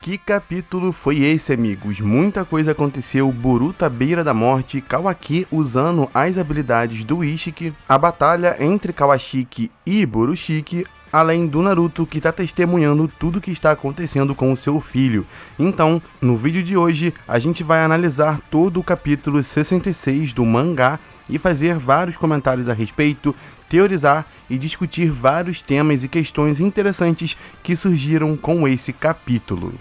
Que capítulo foi esse, amigos? Muita coisa aconteceu, Boruto à beira da morte, Kawaki usando as habilidades do Ishiki, a batalha entre Kawashiki e Borushiki, além do Naruto que está testemunhando tudo que está acontecendo com o seu filho. Então, no vídeo de hoje, a gente vai analisar todo o capítulo 66 do mangá e fazer vários comentários a respeito, teorizar e discutir vários temas e questões interessantes que surgiram com esse capítulo.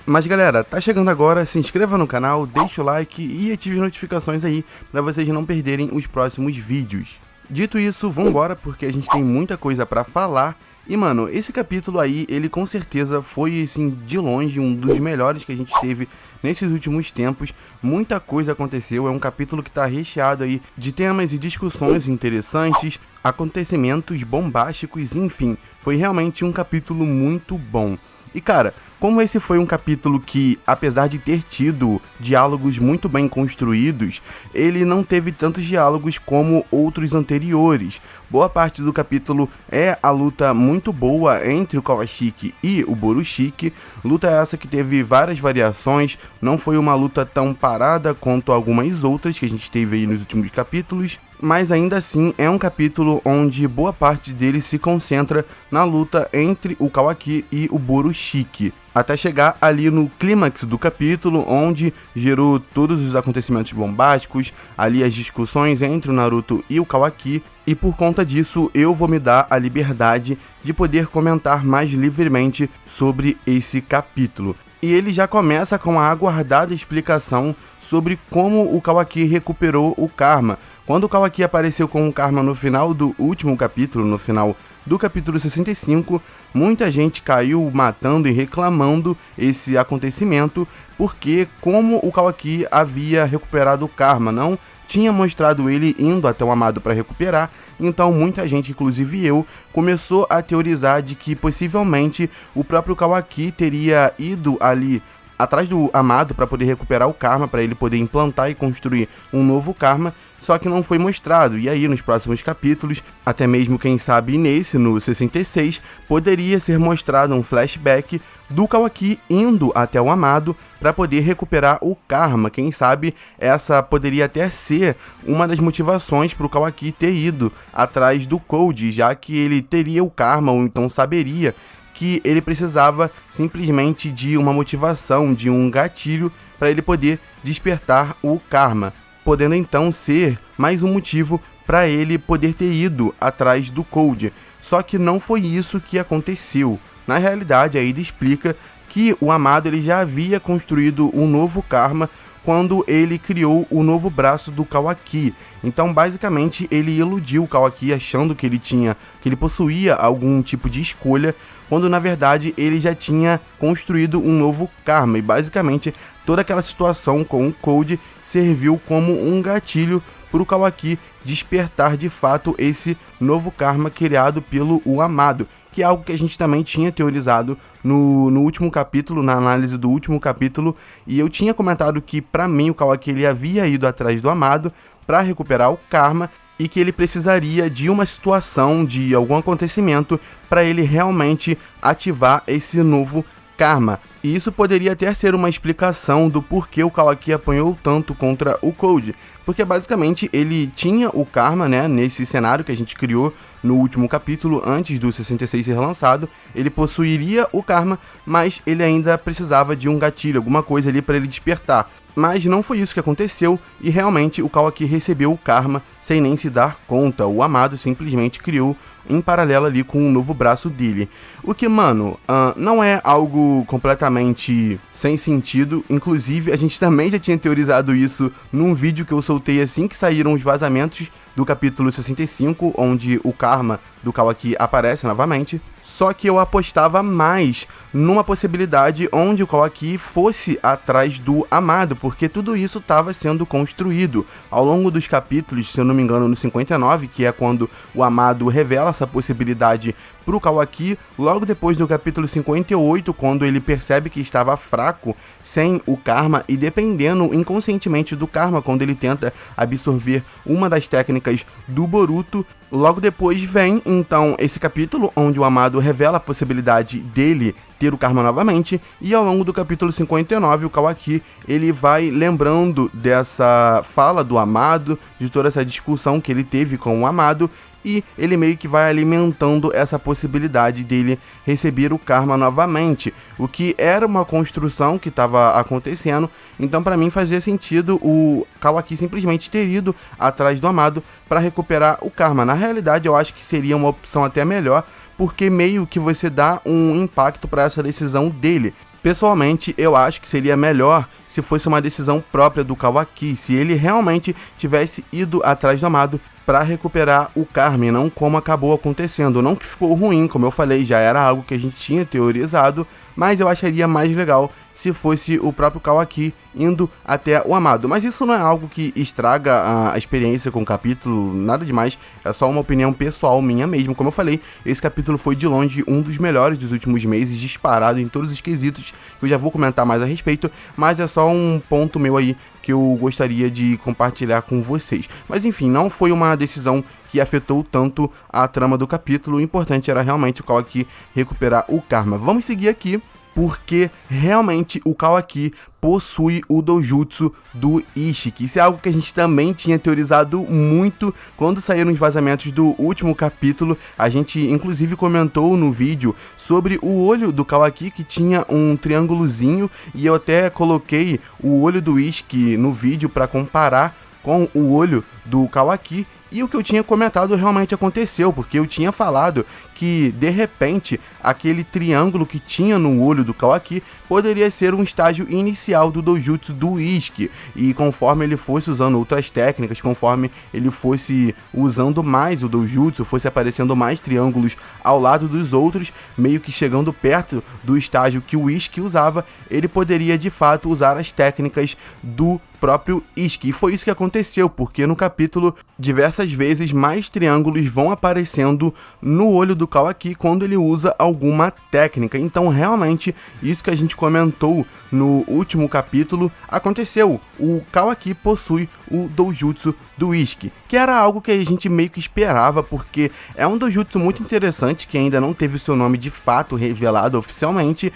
Mas galera, tá chegando agora, se inscreva no canal, deixa o like e ative as notificações aí para vocês não perderem os próximos vídeos. Dito isso, vambora porque a gente tem muita coisa pra falar. E mano, esse capítulo aí, ele com certeza foi assim, de longe, um dos melhores que a gente teve nesses últimos tempos. Muita coisa aconteceu, é um capítulo que tá recheado aí de temas e discussões interessantes, acontecimentos bombásticos, enfim, foi realmente um capítulo muito bom. E cara, como esse foi um capítulo que, apesar de ter tido diálogos muito bem construídos, ele não teve tantos diálogos como outros anteriores. Boa parte do capítulo é a luta muito boa entre o Kawashiki e o Borushiki, luta essa que teve várias variações, não foi uma luta tão parada quanto algumas outras que a gente teve aí nos últimos capítulos, mas ainda assim é um capítulo onde boa parte dele se concentra na luta entre o Kawaki e o Borushiki, até chegar ali no clímax do capítulo, onde gerou todos os acontecimentos bombásticos, ali as discussões entre o Naruto e o Kawaki, e por conta disso eu vou me dar a liberdade de poder comentar mais livremente sobre esse capítulo. E ele já começa com a aguardada explicação sobre como o Kawaki recuperou o Karma. Quando o Kawaki apareceu com o Karma no final do último capítulo, no final do capítulo 65, muita gente caiu matando e reclamando esse acontecimento, porque como o Kawaki havia recuperado o Karma, não tinha mostrado ele indo até o Amado para recuperar, então muita gente, inclusive eu, começou a teorizar de que possivelmente o próprio Kawaki teria ido ali atrás do Amado para poder recuperar o Karma, para ele poder implantar e construir um novo Karma, só que não foi mostrado. E aí nos próximos capítulos, até mesmo quem sabe nesse, no 66, poderia ser mostrado um flashback do Kawaki indo até o Amado para poder recuperar o Karma. Quem sabe essa poderia até ser uma das motivações para o Kawaki ter ido atrás do Code, já que ele teria o Karma, ou então saberia que ele precisava simplesmente de uma motivação, de um gatilho para ele poder despertar o Karma, podendo então ser mais um motivo para ele poder ter ido atrás do Code. Só que não foi isso que aconteceu. Na realidade, a Ida explica que o Amado ele já havia construído um novo Karma quando ele criou o novo braço do Kawaki. Então, basicamente, ele iludiu o Kawaki achando que ele possuía algum tipo de escolha, quando na verdade ele já tinha construído um novo Karma. E basicamente, toda aquela situação com o Code serviu como um gatilho para o Kawaki despertar de fato esse novo Karma criado pelo Amado, que é algo que a gente também tinha teorizado no último capítulo, na análise do último capítulo, e eu tinha comentado que para mim o Kawaki ele havia ido atrás do Amado para recuperar o Karma e que ele precisaria de uma situação, de algum acontecimento para ele realmente ativar esse novo Karma. E isso poderia até ser uma explicação do porquê o Kawaki apanhou tanto contra o Code, porque basicamente ele tinha o Karma, né, nesse cenário que a gente criou no último capítulo, antes do 66 ser lançado, ele possuiria o Karma, mas ele ainda precisava de um gatilho, alguma coisa ali para ele despertar. Mas não foi isso que aconteceu, e realmente o Kawaki recebeu o Karma sem nem se dar conta. O Amado simplesmente criou em paralelo ali com o novo braço dele. O que, mano, não é algo completamente sem sentido. Inclusive, a gente também já tinha teorizado isso num vídeo que eu soltei assim que saíram os vazamentos do capítulo 65, onde o Karma do Kawaki aparece novamente. Só que eu apostava mais numa possibilidade onde o Kawaki fosse atrás do Amado, porque tudo isso estava sendo construído ao longo dos capítulos, se eu não me engano, no 59, que é quando o Amado revela essa possibilidade pro Kawaki, logo depois do capítulo 58, quando ele percebe que estava fraco sem o Karma e dependendo inconscientemente do Karma, quando ele tenta absorver uma das técnicas do Boruto. Logo depois vem, então, esse capítulo onde o Amado revela a possibilidade dele ter o Karma novamente, e ao longo do capítulo 59, o Kawaki, ele vai lembrando dessa fala do Amado, de toda essa discussão que ele teve com o Amado, e ele meio que vai alimentando essa possibilidade dele receber o Karma novamente, o que era uma construção que estava acontecendo. Então para mim fazia sentido o Kawaki simplesmente ter ido atrás do Amado para recuperar o Karma. Na realidade eu acho que seria uma opção até melhor, porque meio que você dá um impacto para essa decisão dele. Pessoalmente, eu acho que seria melhor se fosse uma decisão própria do Kawaki, se ele realmente tivesse ido atrás do Amado para recuperar o Karma, não como acabou acontecendo. Não que ficou ruim, como eu falei, já era algo que a gente tinha teorizado, mas eu acharia mais legal se fosse o próprio Kawaki indo até o Amado. Mas isso não é algo que estraga a experiência com o capítulo, nada demais, é só uma opinião pessoal minha mesmo. Como eu falei, esse capítulo foi de longe um dos melhores dos últimos meses, disparado em todos os quesitos, que eu já vou comentar mais a respeito, mas é só um ponto meu aí que eu gostaria de compartilhar com vocês. Mas enfim, não foi uma decisão que afetou tanto a trama do capítulo, o importante era realmente o Kawaki recuperar o Karma. Vamos seguir aqui, porque realmente o Kawaki possui o Doujutsu do Ishiki. Isso é algo que a gente também tinha teorizado muito quando saíram os vazamentos do último capítulo. A gente inclusive comentou no vídeo sobre o olho do Kawaki, que tinha um triângulozinho, e eu até coloquei o olho do Ishiki no vídeo para comparar com o olho do Kawaki. E o que eu tinha comentado realmente aconteceu, porque eu tinha falado que, de repente, aquele triângulo que tinha no olho do Kawaki poderia ser um estágio inicial do Doujutsu do Ishiki. E conforme ele fosse usando outras técnicas, conforme ele fosse usando mais o Doujutsu, fosse aparecendo mais triângulos ao lado dos outros, meio que chegando perto do estágio que o Ishiki usava, ele poderia de fato usar as técnicas do próprio Ishiki. E foi isso que aconteceu, porque no capítulo diversas vezes mais triângulos vão aparecendo no olho do Kawaki quando ele usa alguma técnica. Então realmente isso que a gente comentou no último capítulo aconteceu. O Kawaki possui o Doujutsu do Ishiki, que era algo que a gente meio que esperava, porque é um Doujutsu muito interessante que ainda não teve o seu nome de fato revelado oficialmente,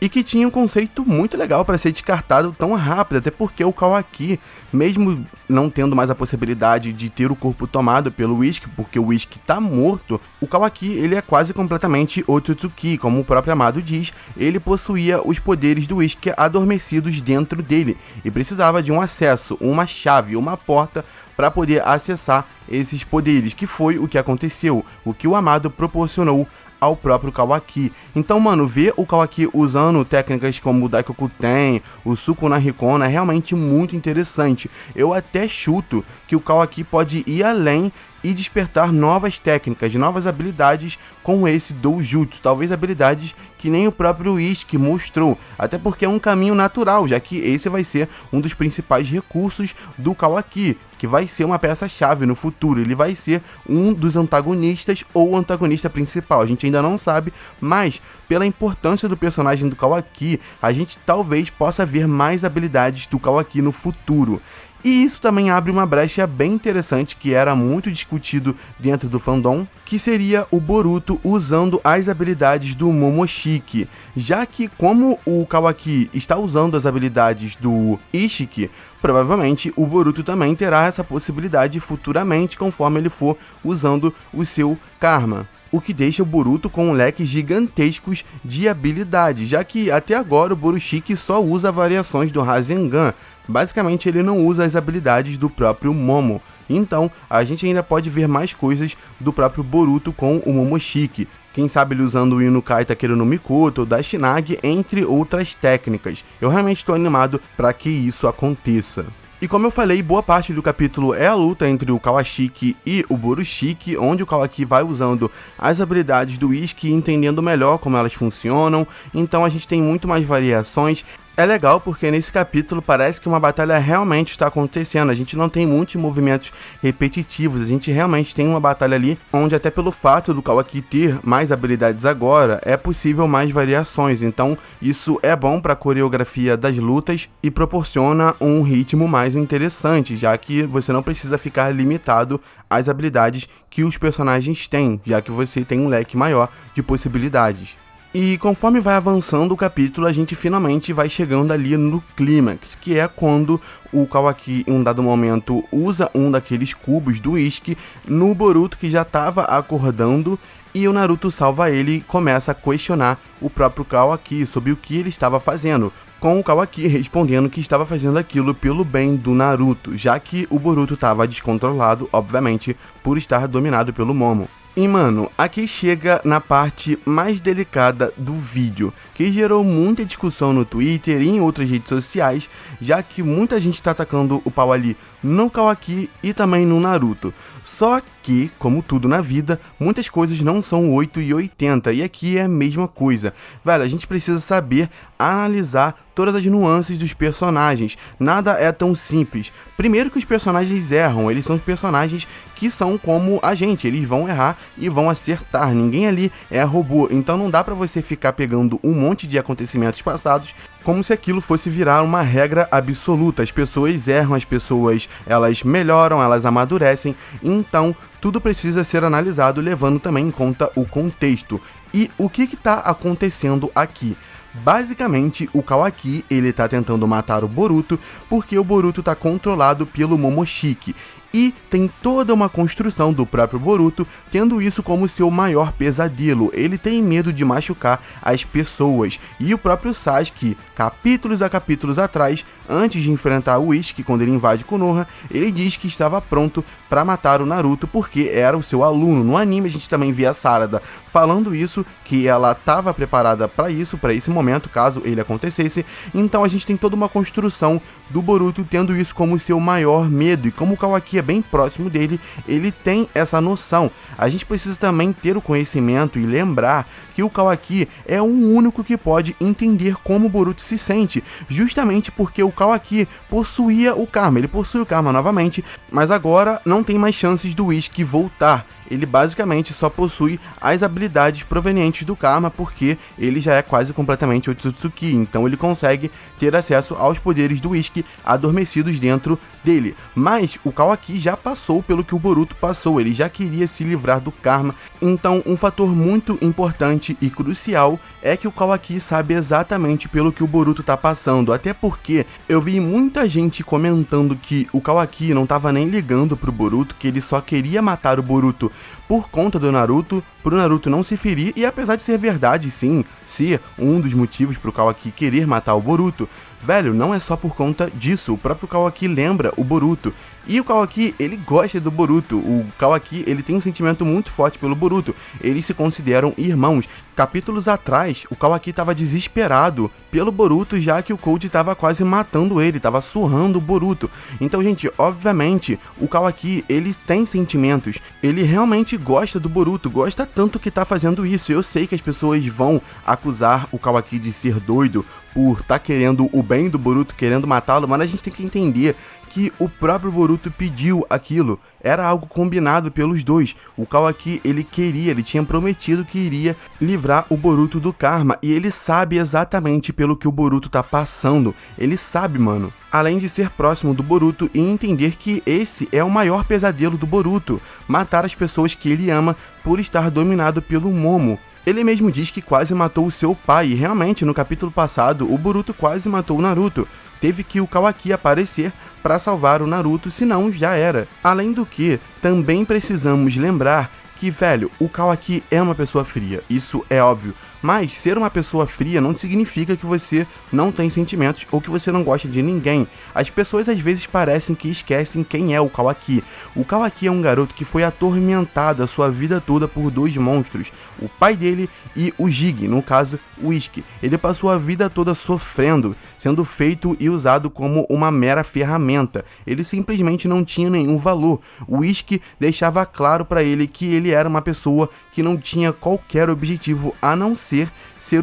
e que tinha um conceito muito legal para ser descartado tão rápido, até porque o Kawaki, mesmo não tendo mais a possibilidade de ter o corpo tomado pelo Ishiki, porque o Ishiki tá morto, o Kawaki, ele é quase completamente Otsutsuki, como o próprio Amado diz, ele possuía os poderes do Ishiki adormecidos dentro dele, e precisava de um acesso, uma chave, uma porta, para poder acessar esses poderes, que foi o que aconteceu, o que o Amado proporcionou ao próprio Kawaki. Então, mano, ver o Kawaki usando técnicas como o Daikokuten, o Suku na Hikona é realmente muito interessante. Eu até chuto que o Kawaki pode ir além e despertar novas técnicas, novas habilidades com esse Doujutsu, talvez habilidades que nem o próprio Ishiki mostrou, até porque é um caminho natural, já que esse vai ser um dos principais recursos do Kawaki, que vai ser uma peça-chave no futuro, ele vai ser um dos antagonistas ou o antagonista principal, a gente ainda não sabe, mas pela importância do personagem do Kawaki, a gente talvez possa ver mais habilidades do Kawaki no futuro. E isso também abre uma brecha bem interessante que era muito discutido dentro do fandom, que seria o Boruto usando as habilidades do Momoshiki, já que como o Kawaki está usando as habilidades do Ishiki, provavelmente o Boruto também terá essa possibilidade futuramente conforme ele for usando o seu Karma. O que deixa o Boruto com um leque gigantescos de habilidades, já que até agora o Borushiki só usa variações do Rasengan, basicamente ele não usa as habilidades do próprio Momo, então a gente ainda pode ver mais coisas do próprio Boruto com o Momoshiki, quem sabe ele usando o Inukai Takeru no Mikoto ou Dashinagi, entre outras técnicas. Eu realmente estou animado para que isso aconteça. E como eu falei, boa parte do capítulo é a luta entre o Kawashiki e o Borushiki, onde o Kawaki vai usando as habilidades do Isshiki e entendendo melhor como elas funcionam, então a gente tem muito mais variações. É legal porque nesse capítulo parece que uma batalha realmente está acontecendo, a gente não tem muitos movimentos repetitivos, a gente realmente tem uma batalha ali onde até pelo fato do Kawaki ter mais habilidades agora, é possível mais variações, então isso é bom para a coreografia das lutas e proporciona um ritmo mais interessante, já que você não precisa ficar limitado às habilidades que os personagens têm, já que você tem um leque maior de possibilidades. E conforme vai avançando o capítulo, a gente finalmente vai chegando ali no clímax, que é quando o Kawaki, em um dado momento, usa um daqueles cubos do Isshiki no Boruto, que já estava acordando, e o Naruto salva ele e começa a questionar o próprio Kawaki sobre o que ele estava fazendo, com o Kawaki respondendo que estava fazendo aquilo pelo bem do Naruto, já que o Boruto estava descontrolado, obviamente, por estar dominado pelo Momo. E mano, aqui chega na parte mais delicada do vídeo, que gerou muita discussão no Twitter e em outras redes sociais, já que muita gente tá atacando o pau ali no Kawaki e também no Naruto. Só que, como tudo na vida, muitas coisas não são 8 e 80, e aqui é a mesma coisa. Velho, a gente precisa saber analisar todas as nuances dos personagens, nada é tão simples. Primeiro que os personagens erram, eles são os personagens que são como a gente, eles vão errar e vão acertar, ninguém ali é robô, então não dá pra você ficar pegando um monte de acontecimentos passados como se aquilo fosse virar uma regra absoluta. As pessoas erram, as pessoas elas melhoram, elas amadurecem, então tudo precisa ser analisado levando também em conta o contexto. E o que está acontecendo aqui? Basicamente, o Kawaki ele tá tentando matar o Boruto porque o Boruto tá controlado pelo Momoshiki. E tem toda uma construção do próprio Boruto tendo isso como seu maior pesadelo. Ele tem medo de machucar as pessoas. E o próprio Sasuke, capítulos a capítulos atrás, antes de enfrentar o Isshiki quando ele invade Konoha, ele diz que estava pronto para matar o Naruto porque era o seu aluno. No anime a gente também vê a Sarada falando isso, que ela estava preparada para isso, para esse momento, caso ele acontecesse. Então a gente tem toda uma construção do Boruto tendo isso como seu maior medo. E como o Kawaki é bem próximo dele, ele tem essa noção. A gente precisa também ter o conhecimento e lembrar que o Kawaki é o único que pode entender como o Boruto se sente, justamente porque o Kawaki possuía o Karma, ele possui o Karma novamente, mas agora não tem mais chances do Isshiki voltar. Ele basicamente só possui as habilidades provenientes do Karma, porque ele já é quase completamente Otsutsuki, então ele consegue ter acesso aos poderes do Isshiki adormecidos dentro dele. Mas o Kawaki já passou pelo que o Boruto passou, ele já queria se livrar do Karma, então um fator muito importante e crucial é que o Kawaki sabe exatamente pelo que o Boruto tá passando, até porque eu vi muita gente comentando que o Kawaki não tava nem ligando pro Boruto, que ele só queria matar o Boruto por conta do Naruto, pro Naruto não se ferir, e apesar de ser verdade sim, ser um dos motivos pro Kawaki querer matar o Boruto, velho, não é só por conta disso, o próprio Kawaki lembra o Boruto, e o Kawaki, ele gosta do Boruto, o Kawaki, ele tem um sentimento muito forte pelo Boruto, eles se consideram irmãos. Capítulos atrás, o Kawaki estava desesperado pelo Boruto, já que o Code estava quase matando ele, estava surrando o Boruto. Então, gente, obviamente, o Kawaki, ele tem sentimentos, ele realmente gosta do Boruto, gosta tanto que tá fazendo isso. Eu sei que as pessoas vão acusar o Kawaki de ser doido por tá querendo o bem do Boruto, querendo matá-lo, mas a gente tem que entender que o próprio Boruto pediu aquilo, era algo combinado pelos dois. O Kawaki, ele tinha prometido que iria livrar o Boruto do Karma, e ele sabe exatamente pelo que o Boruto tá passando, ele sabe, mano. Além de ser próximo do Boruto e entender que esse é o maior pesadelo do Boruto, matar as pessoas que ele ama por estar dominado pelo Momo. Ele mesmo diz que quase matou o seu pai, e realmente no capítulo passado o Boruto quase matou o Naruto. Teve que o Kawaki aparecer para salvar o Naruto, senão já era. Além do que, também precisamos lembrar que, velho, o Kawaki é uma pessoa fria, isso é óbvio. Mas ser uma pessoa fria não significa que você não tem sentimentos ou que você não gosta de ninguém. As pessoas às vezes parecem que esquecem quem é o Kawaki. O Kawaki é um garoto que foi atormentado a sua vida toda por dois monstros, o pai dele e o Jig, no caso, o Ishiki. Ele passou a vida toda sofrendo, sendo feito e usado como uma mera ferramenta. Ele simplesmente não tinha nenhum valor. O Ishiki deixava claro para ele que ele era uma pessoa que não tinha qualquer objetivo a não ser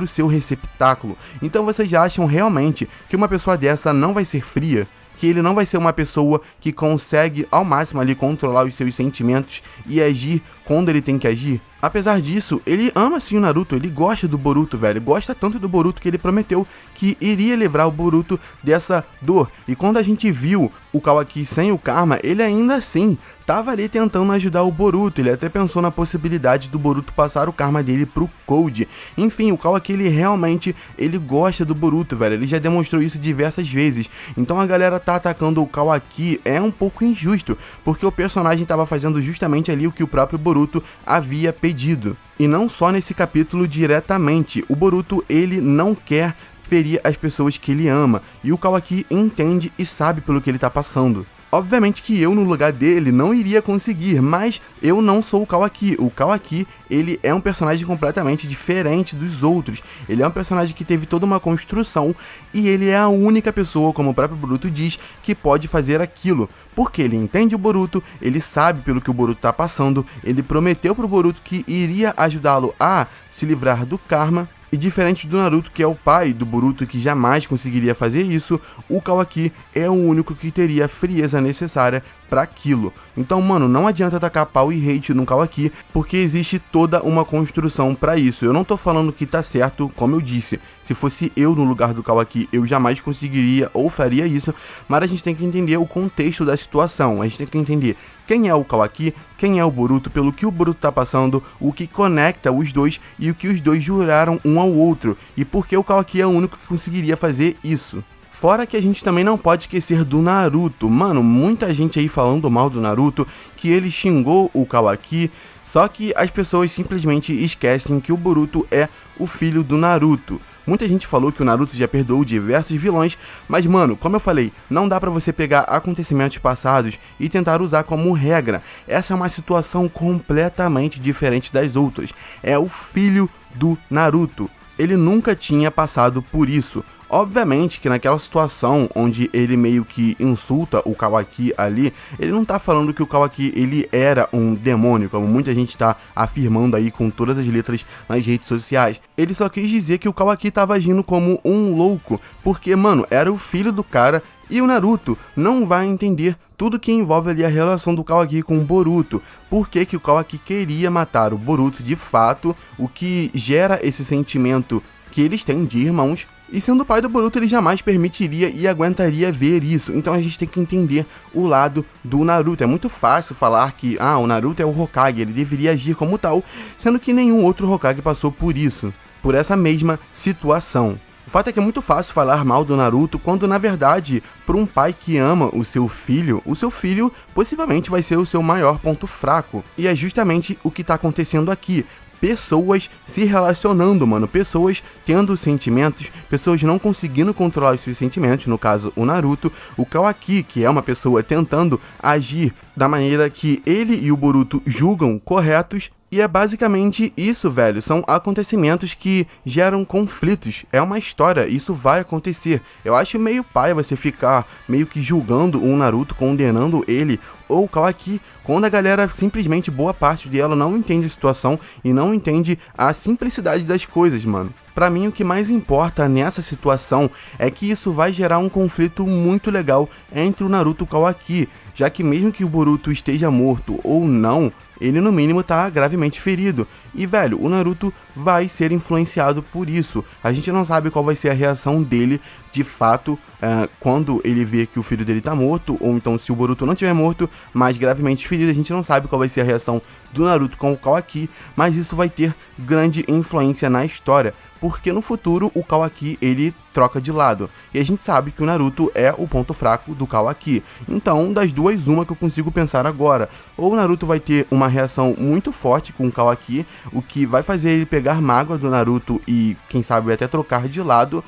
o seu receptáculo. Então vocês acham realmente que uma pessoa dessa não vai ser fria? Que ele não vai ser uma pessoa que consegue ao máximo ali controlar os seus sentimentos e agir quando ele tem que agir? Apesar disso, ele ama sim o Naruto, ele gosta do Boruto, velho. Gosta tanto do Boruto que ele prometeu que iria livrar o Boruto dessa dor. E quando a gente viu o Kawaki sem o Karma, ele ainda assim tava ali tentando ajudar o Boruto. Ele até pensou na possibilidade do Boruto passar o Karma dele pro Code. Enfim, o Kawaki, ele gosta do Boruto, velho. Ele já demonstrou isso diversas vezes. Então a galera tá atacando o Kawaki é um pouco injusto, porque o personagem tava fazendo justamente ali o que o próprio Boruto havia pedido. E não só nesse capítulo diretamente, o Boruto ele não quer ferir as pessoas que ele ama, e o Kawaki entende e sabe pelo que ele tá passando. Obviamente que eu no lugar dele não iria conseguir, mas eu não sou o Kawaki. O Kawaki, ele é um personagem completamente diferente dos outros. Ele é um personagem que teve toda uma construção e ele é a única pessoa, como o próprio Boruto diz, que pode fazer aquilo. Porque ele entende o Boruto, ele sabe pelo que o Boruto tá passando, ele prometeu pro Boruto que iria ajudá-lo a se livrar do Karma. E diferente do Naruto, que é o pai do Boruto que jamais conseguiria fazer isso, o Kawaki é o único que teria a frieza necessária para aquilo. Então, mano, não adianta tacar pau e hate no Kawaki, porque existe toda uma construção para isso. Eu não tô falando que tá certo, como eu disse. Se fosse eu no lugar do Kawaki, eu jamais conseguiria ou faria isso, mas a gente tem que entender o contexto da situação. A gente tem que entender quem é o Kawaki, quem é o Boruto, pelo que o Boruto tá passando, o que conecta os dois e o que os dois juraram um ao outro, e por que o Kawaki é o único que conseguiria fazer isso. Fora que a gente também não pode esquecer do Naruto. Mano, muita gente aí falando mal do Naruto, que ele xingou o Kawaki, só que as pessoas simplesmente esquecem que o Boruto é o filho do Naruto. Muita gente falou que o Naruto já perdoou diversos vilões, mas mano, como eu falei, não dá pra você pegar acontecimentos passados e tentar usar como regra. Essa é uma situação completamente diferente das outras. É o filho do Naruto. Ele nunca tinha passado por isso. Obviamente que naquela situação onde ele meio que insulta o Kawaki ali, ele não tá falando que o Kawaki ele era um demônio, como muita gente tá afirmando aí com todas as letras nas redes sociais. Ele só quis dizer que o Kawaki tava agindo como um louco, porque, mano, era o filho do cara e o Naruto não vai entender tudo que envolve ali a relação do Kawaki com o Boruto. Por que o Kawaki queria matar o Boruto de fato, o que gera esse sentimento que eles têm de irmãos. E sendo o pai do Boruto, ele jamais permitiria e aguentaria ver isso. Então a gente tem que entender o lado do Naruto. É muito fácil falar que o Naruto é o Hokage, ele deveria agir como tal, sendo que nenhum outro Hokage passou por isso, por essa mesma situação. O fato é que é muito fácil falar mal do Naruto quando, na verdade, para um pai que ama o seu filho possivelmente vai ser o seu maior ponto fraco. E é justamente o que tá acontecendo aqui. Pessoas se relacionando, mano, pessoas tendo sentimentos, pessoas não conseguindo controlar os seus sentimentos, no caso o Naruto, o Kawaki, que é uma pessoa tentando agir da maneira que ele e o Boruto julgam corretos. E é basicamente isso, velho, são acontecimentos que geram conflitos, é uma história, isso vai acontecer. Eu acho meio paia você ficar meio que julgando o Naruto, condenando ele ou o Kawaki, quando a galera simplesmente, boa parte dela não entende a situação e não entende a simplicidade das coisas, mano. Pra mim, o que mais importa nessa situação é que isso vai gerar um conflito muito legal entre o Naruto e o Kawaki, já que mesmo que o Boruto esteja morto ou não, ele no mínimo tá gravemente ferido. E velho, o Naruto vai ser influenciado por isso. A gente não sabe qual vai ser a reação dele de fato quando ele vê que o filho dele tá morto, ou então se o Boruto não tiver morto, mas gravemente ferido. A gente não sabe qual vai ser a reação do Naruto com o Kawaki, mas isso vai ter grande influência na história, porque no futuro o Kawaki ele troca de lado, e a gente sabe que o Naruto é o ponto fraco do Kawaki. Então, das duas, uma que eu consigo pensar agora: ou o Naruto vai ter uma reação muito forte com o Kawaki, o que vai fazer ele pegar mágoa do Naruto e, quem sabe, até trocar de lado,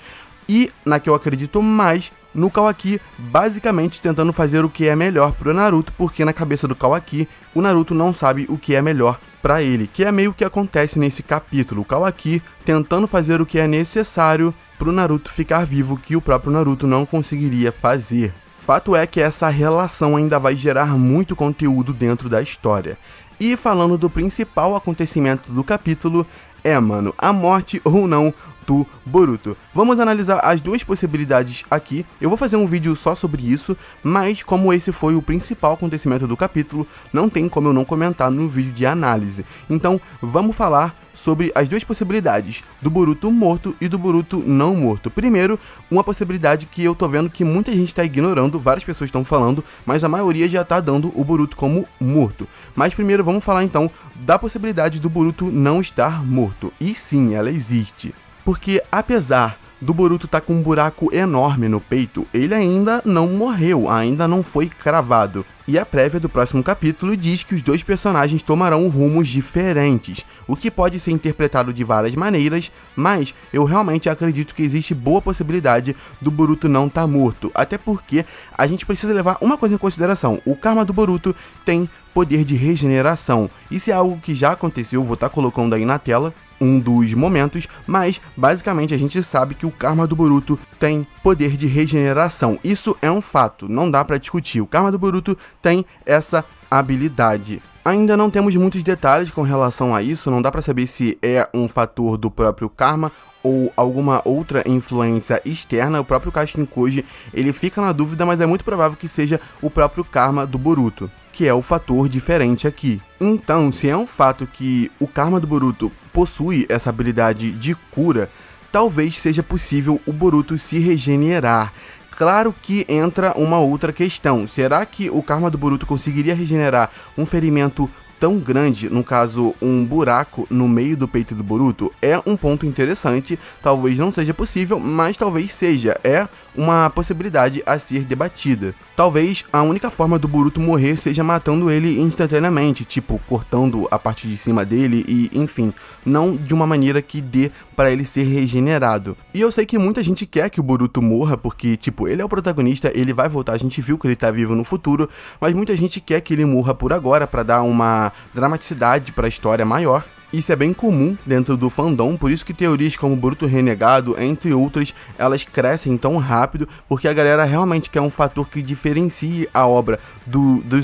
e, na que eu acredito mais, no Kawaki basicamente tentando fazer o que é melhor pro Naruto, porque na cabeça do Kawaki, o Naruto não sabe o que é melhor pra ele, que é meio que acontece nesse capítulo. O Kawaki tentando fazer o que é necessário pro Naruto ficar vivo, que o próprio Naruto não conseguiria fazer. Fato é que essa relação ainda vai gerar muito conteúdo dentro da história. E falando do principal acontecimento do capítulo, mano, a morte ou não do Boruto. Vamos analisar as duas possibilidades aqui. Eu vou fazer um vídeo só sobre isso, mas como esse foi o principal acontecimento do capítulo, não tem como eu não comentar no vídeo de análise. Então, vamos falar sobre as duas possibilidades, do Boruto morto e do Boruto não morto. Primeiro, uma possibilidade que eu tô vendo que muita gente tá ignorando, várias pessoas estão falando, mas a maioria já tá dando o Boruto como morto. Mas primeiro vamos falar então da possibilidade do Boruto não estar morto. E sim, ela existe. Porque apesar do Boruto tá com um buraco enorme no peito, ele ainda não morreu, ainda não foi cravado. E a prévia do próximo capítulo diz que os dois personagens tomarão rumos diferentes, o que pode ser interpretado de várias maneiras, mas eu realmente acredito que existe boa possibilidade do Boruto não estar morto, até porque a gente precisa levar uma coisa em consideração: o karma do Boruto tem poder de regeneração. Isso é algo que já aconteceu, vou estar colocando aí na tela um dos momentos, mas basicamente a gente sabe que o karma do Boruto tem poder de regeneração. Isso é um fato, não dá pra discutir. O karma do Boruto tem essa habilidade. Ainda não temos muitos detalhes com relação a isso, não dá pra saber se é um fator do próprio karma ou alguma outra influência externa. O próprio Kashin Koji, ele fica na dúvida, mas é muito provável que seja o próprio karma do Boruto, que é o fator diferente aqui. Então, se é um fato que o karma do Boruto possui essa habilidade de cura, talvez seja possível o Boruto se regenerar. Claro que entra uma outra questão: será que o karma do Boruto conseguiria regenerar um ferimento tão grande, no caso um buraco no meio do peito do Boruto? É um ponto interessante, talvez não seja possível, mas talvez seja, é uma possibilidade a ser debatida. Talvez a única forma do Boruto morrer seja matando ele instantaneamente, tipo cortando a parte de cima dele e enfim, não de uma maneira que dê para ele ser regenerado. E eu sei que muita gente quer que o Boruto morra porque, tipo, ele é o protagonista, ele vai voltar, a gente viu que ele tá vivo no futuro, mas muita gente quer que ele morra por agora para dar uma dramaticidade para a história maior. Isso é bem comum dentro do fandom, por isso que teorias como Boruto Renegado, entre outras, elas crescem tão rápido, porque a galera realmente quer um fator que diferencie a obra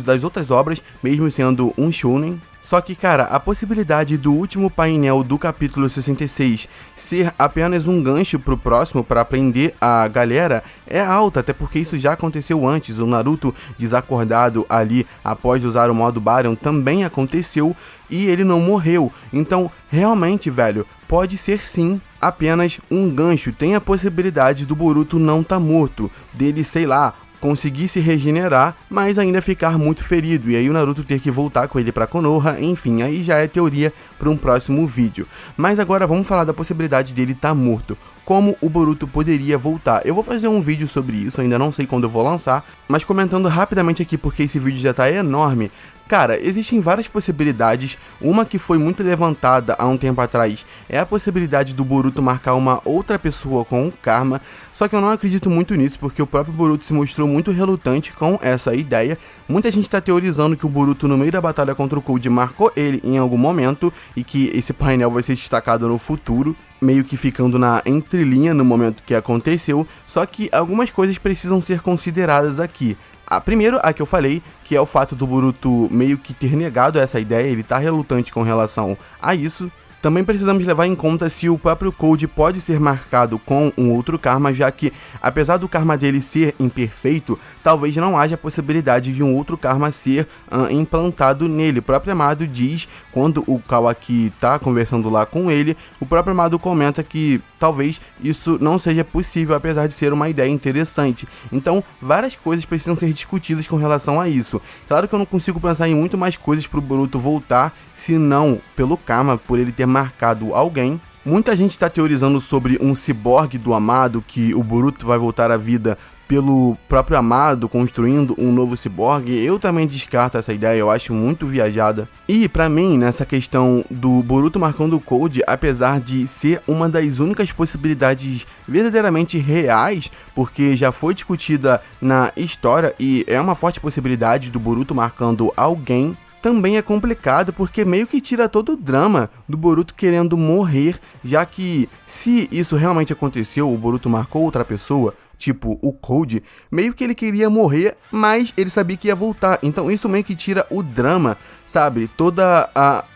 das outras obras, mesmo sendo um shounen. Só que, cara, a possibilidade do último painel do capítulo 66 ser apenas um gancho pro próximo para prender a galera é alta, até porque isso já aconteceu antes. O Naruto desacordado ali após usar o modo Baryon também aconteceu e ele não morreu. Então, realmente, velho, pode ser sim apenas um gancho. Tem a possibilidade do Boruto não tá morto, dele, sei lá, conseguir se regenerar, mas ainda ficar muito ferido, e aí o Naruto ter que voltar com ele pra Konoha. Enfim, aí já é teoria para um próximo vídeo. Mas agora vamos falar da possibilidade dele estar morto. Como o Boruto poderia voltar? Eu vou fazer um vídeo sobre isso, ainda não sei quando eu vou lançar, mas comentando rapidamente aqui porque esse vídeo já tá enorme. Cara, existem várias possibilidades. Uma que foi muito levantada há um tempo atrás é a possibilidade do Boruto marcar uma outra pessoa com o karma, só que eu não acredito muito nisso, porque o próprio Boruto se mostrou muito relutante com essa ideia. Muita gente tá teorizando que o Boruto no meio da batalha contra o Code marcou ele em algum momento, e que esse painel vai ser destacado no futuro, meio que ficando na entrelinha no momento que aconteceu. Só que algumas coisas precisam ser consideradas aqui. Primeiro, a que eu falei, que é o fato do Boruto meio que ter negado essa ideia, ele tá relutante com relação a isso. Também precisamos levar em conta se o próprio Code pode ser marcado com um outro karma, já que, apesar do karma dele ser imperfeito, talvez não haja possibilidade de um outro karma ser implantado nele. O próprio Amado diz, quando o Kawaki tá conversando lá com ele, o próprio Amado comenta que talvez isso não seja possível, apesar de ser uma ideia interessante. Então, várias coisas precisam ser discutidas com relação a isso. Claro que eu não consigo pensar em muito mais coisas pro Boruto voltar, se não pelo karma, por ele ter marcado alguém. Muita gente está teorizando sobre um ciborgue do Amado, que o Boruto vai voltar à vida pelo próprio Amado construindo um novo ciborgue. Eu também descarto essa ideia, eu acho muito viajada. E pra mim, nessa questão do Boruto marcando o Code, apesar de ser uma das únicas possibilidades verdadeiramente reais, porque já foi discutida na história e é uma forte possibilidade do Boruto marcando alguém, também é complicado porque meio que tira todo o drama do Boruto querendo morrer, já que se isso realmente aconteceu, o Boruto marcou outra pessoa, tipo o Code, meio que ele queria morrer, mas ele sabia que ia voltar, então isso meio que tira o drama, sabe?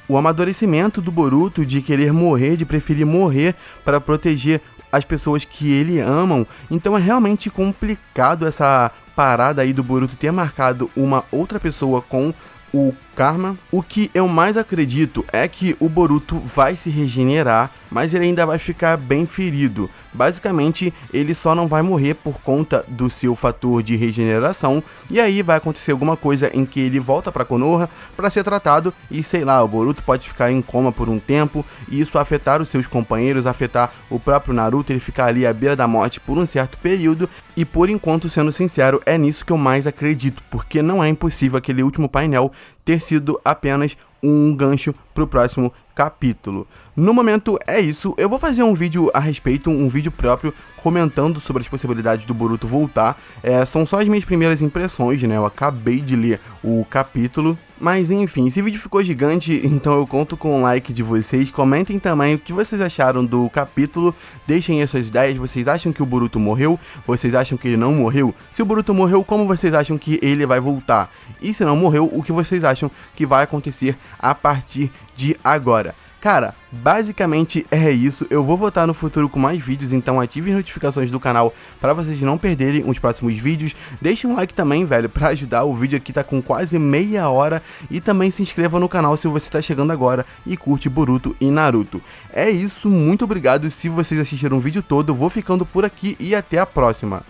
O amadurecimento do Boruto de querer morrer, de preferir morrer para proteger as pessoas que ele amam. Então é realmente complicado essa parada aí do Boruto ter marcado uma outra pessoa com o karma. O que eu mais acredito é que o Boruto vai se regenerar, mas ele ainda vai ficar bem ferido. Basicamente, ele só não vai morrer por conta do seu fator de regeneração, e aí vai acontecer alguma coisa em que ele volta pra Konoha pra ser tratado, e sei lá, o Boruto pode ficar em coma por um tempo, e isso afetar os seus companheiros, afetar o próprio Naruto, ele ficar ali à beira da morte por um certo período, e por enquanto, sendo sincero, é nisso que eu mais acredito, porque não é impossível aquele último painel ter sido apenas um gancho pro próximo capítulo. No momento é isso, eu vou fazer um vídeo a respeito, um vídeo próprio comentando sobre as possibilidades do Boruto voltar. São só as minhas primeiras impressões, né? Eu acabei de ler o capítulo, mas enfim, esse vídeo ficou gigante, então eu conto com o like de vocês. Comentem também o que vocês acharam do capítulo, deixem as suas ideias. Vocês acham que o Boruto morreu? Vocês acham que ele não morreu? Se o Boruto morreu, como vocês acham que ele vai voltar? E se não morreu, o que vocês acham que vai acontecer a partir de agora? Cara, basicamente é isso. Eu vou voltar no futuro com mais vídeos, então ative as notificações do canal para vocês não perderem os próximos vídeos. Deixe um like também, velho, para ajudar. O vídeo aqui tá com quase meia hora. E também se inscreva no canal se você tá chegando agora e curte Boruto e Naruto. É isso, muito obrigado. Se vocês assistiram o vídeo todo, eu vou ficando por aqui e até a próxima.